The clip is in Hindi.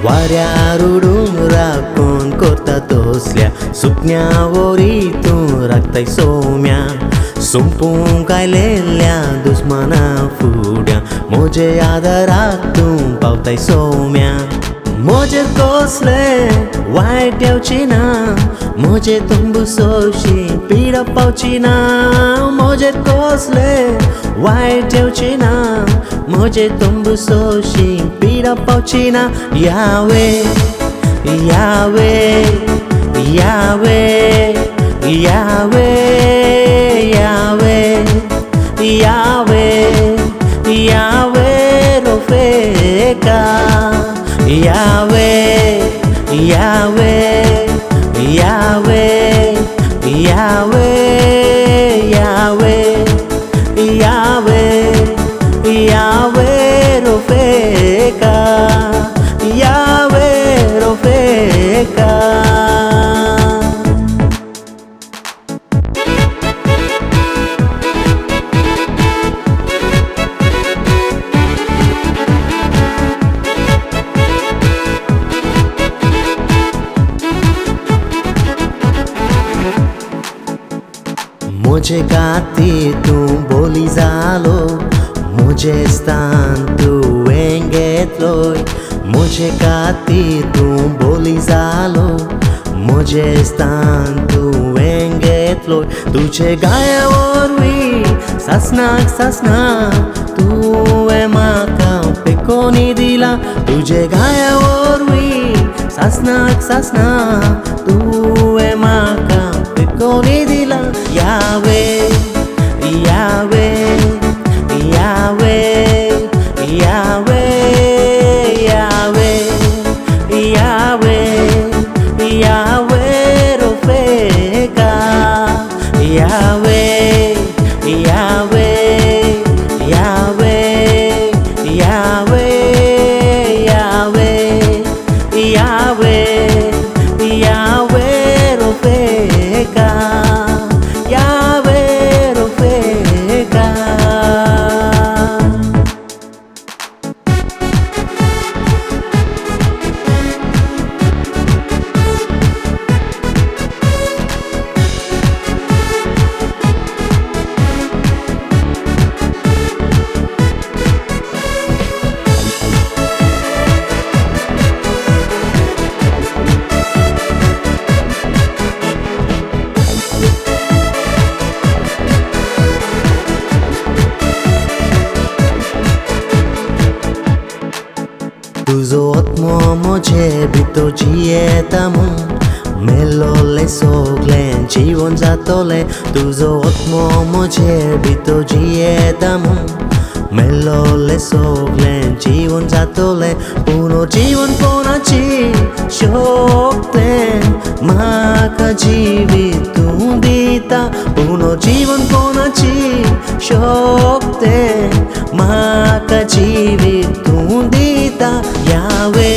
वाऱ्यार उडून राखून करता तसल्या सुकण्यावरी राखताय सोम्या संपूंक आयलेल्या दुस्माना फुड्या म्हजे आदाराक तूं पावताय सोम्या म्हजेर कसले वायट येवची ना म्हजे तुंब सोशी पिडा पावची ना म्हजेर कसले वायट येवची ना म्हजे तुंब सोशी पिडा पावची ना यावे यावे यावे यावे यावे यावे यावे रोफेका यावे यावे यावे यावे यावे यावे यावे रोफेका यावे रोफेका मुझे खातीर तूं बोली जालो मुझे स्थान तुवें घेतलोय मुझे खातीर तूं बोली जालो मुझे स्थान तुवें घेतलोय तुजे गाया वरवीं सासनाक सासना तुवें म्हाका पेकोनी दिला तुजे गाया वरवीं सासनाक सासना तुवें म्हाका पेकोनी दिला यावे यावे यावे यावे यावे यावे यावे रोफेका यावे यावे यावे यावे यावे यावे यावे रोफेका यावे रोफेका तुजो आत्मो म्हजे भितर जियेता म्हूण मेलोलें सगळें जीवन जातोलें तुजो आत्मो म्हजे भितर जियेता म्हूण मेलोलें सगळें जीवन जातोलें पुनर्जीवन कोणाची शक्तें म्हाका जिवीत तूं दिता पुनर्जीवन कोणाची शक्तें म्हाका जिवीत तूं दिता यावे